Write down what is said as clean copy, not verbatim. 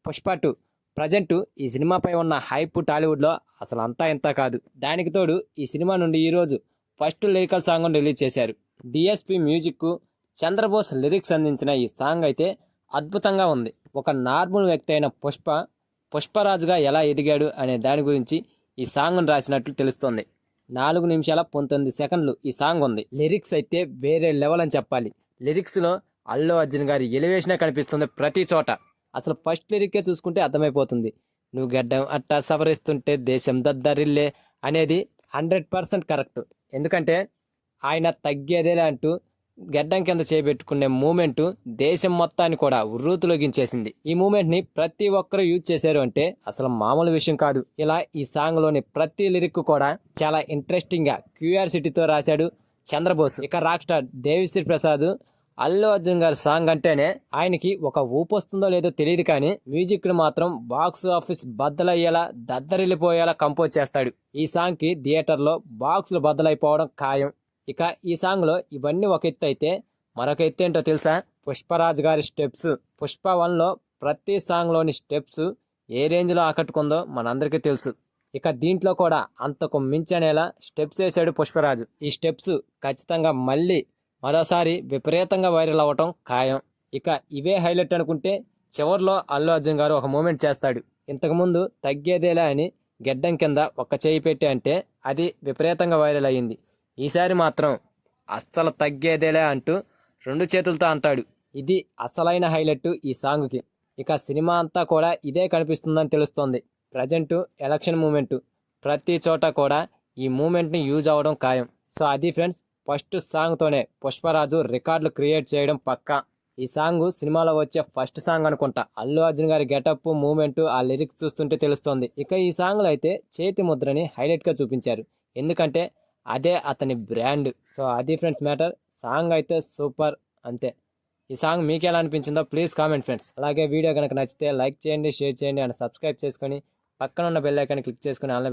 Pushpa 2 present ఈ సినిమాపై ఉన్న హైప్ టాలీవుడ్లో అసలు అంతా ఇంత కాదు. దానికి తోడు ఈ సినిమా నుండి ఈరోజు ఫస్ట్ లిరికల్ సాంగ్ రిలీజ్ చేశారు. డిఎస్పి మ్యూజిక్, చంద్రబోస్ లిరిక్స్ అందించిన ఈ సాంగ్ అయితే అద్భుతంగా ఉంది. ఒక నార్మల్ వ్యక్తి అయిన పుష్పరాజుగా ఎలా ఎదిగాడు అనే దాని గురించి ఈ సాంగ్ను రాసినట్లు తెలుస్తోంది. 4 నిమిషాల 19 సెకండ్లు ఈ సాంగ్ ఉంది. లిరిక్స్ అయితే వేరే లెవెల్ అని చెప్పాలి. లిరిక్స్లో అల్లు అర్జున్ గారి ఎలివేషనే కనిపిస్తుంది ప్రతి చోట. అసలు ఫస్ట్ లిరిక్కే చూసుకుంటే అర్థమైపోతుంది. నువ్వు గడ్డం అట్టా సవరిస్తుంటే దేశం దద్దరిల్లే అనేది 100% కరెక్ట్. ఎందుకంటే ఆయన తగ్గేదేలే అంటూ గడ్డం కింద చేపెట్టుకునే మూమెంట్ దేశం మొత్తాన్ని కూడా ఉర్రూతులొగించేసింది. ఈ మూమెంట్ ని ప్రతి ఒక్కరూ యూజ్ చేశారు అంటే అసలు మామూలు విషయం కాదు. ఇలా ఈ సాంగ్ లోని ప్రతి లిరిక్ కూడా చాలా ఇంట్రెస్టింగ్ గా క్యూరియాసిటీతో రాశాడు చంద్రబోస్. ఇక రాక్ స్టార్ దేవిశ్రీ ప్రసాద్ అల్లు అర్జున్ గారి సాంగ్ అంటేనే ఆయనకి ఒక ఊపు వస్తుందో లేదో తెలియదు, కానీ మ్యూజిక్ ను మాత్రం బాక్స్ ఆఫీస్ బద్దలయ్యేలా దద్దరిల్లిపోయేలా కంపోజ్ చేస్తాడు. ఈ సాంగ్ కి థియేటర్ లో బాక్సులు బద్దలైపోవడం ఖాయం. ఇక ఈ సాంగ్ లో ఇవన్నీ ఒక ఎత్తు అయితే మరొక ఎత్తు ఏంటో తెలుసా? పుష్పరాజ్ గారి స్టెప్స్. పుష్ప 1 లో ప్రతి సాంగ్ లోని స్టెప్స్ ఏ రేంజ్ లో ఆకట్టుకుందో మనందరికీ తెలుసు. ఇక దీంట్లో కూడా అంతకు మించనేలా స్టెప్స్ వేసాడు పుష్పరాజు. ఈ స్టెప్స్ ఖచ్చితంగా మరోసారి విపరీతంగా వైరల్ అవ్వటం ఖాయం. ఇక ఇవే హైలైట్ అనుకుంటే చివర్లో అల్లు అర్జున్ గారు ఒక మూమెంట్ చేస్తాడు. ఇంతకుముందు తగ్గేదేలా అని గెడ్డం కింద ఒక్క చేయి పెట్టి అంటే అది విపరీతంగా వైరల్ అయ్యింది. ఈసారి మాత్రం అస్సలు తగ్గేదేలే అంటూ 2 చేతులతో అంటాడు. ఇది అసలైన హైలైట్ ఈ సాంగ్కి. ఇక సినిమా అంతా కూడా ఇదే కనిపిస్తుందని తెలుస్తోంది. ప్రజెంట్ ఎలక్షన్ మూమెంట్ ప్రతి చోట కూడా ఈ మూమెంట్ని యూజ్ అవ్వడం ఖాయం. సో అది ఫ్రెండ్స్, ఫస్ట్ సాంగ్తోనే పుష్పరాజు రికార్డులు క్రియేట్ చేయడం పక్కా. ఈ సాంగ్ సినిమాలో వచ్చే ఫస్ట్ సాంగ్ అనుకుంటా. అల్లు అర్జున్ గారి గెటప్, మూమెంట్, ఆ లిరిక్స్ చూస్తుంటే తెలుస్తోంది. ఇక ఈ సాంగ్లో అయితే చేతి ముద్రని హైలైట్గా చూపించారు. ఎందుకంటే అదే అతని బ్రాండ్. సో అది ఫ్రెండ్స్ మ్యాటర్. సాంగ్ అయితే సూపర్, అంతే. ఈ సాంగ్ మీకు ఎలా అనిపించిందో ప్లీజ్ కామెంట్ ఫ్రెండ్స్. అలాగే వీడియో కనుక నచ్చితే లైక్ చేయండి, షేర్ చేయండి అండ్ సబ్స్క్రైబ్ చేసుకొని పక్కన ఉన్న బెల్ ఐకాన్ క్లిక్ చేసుకుని ఆన్లైన్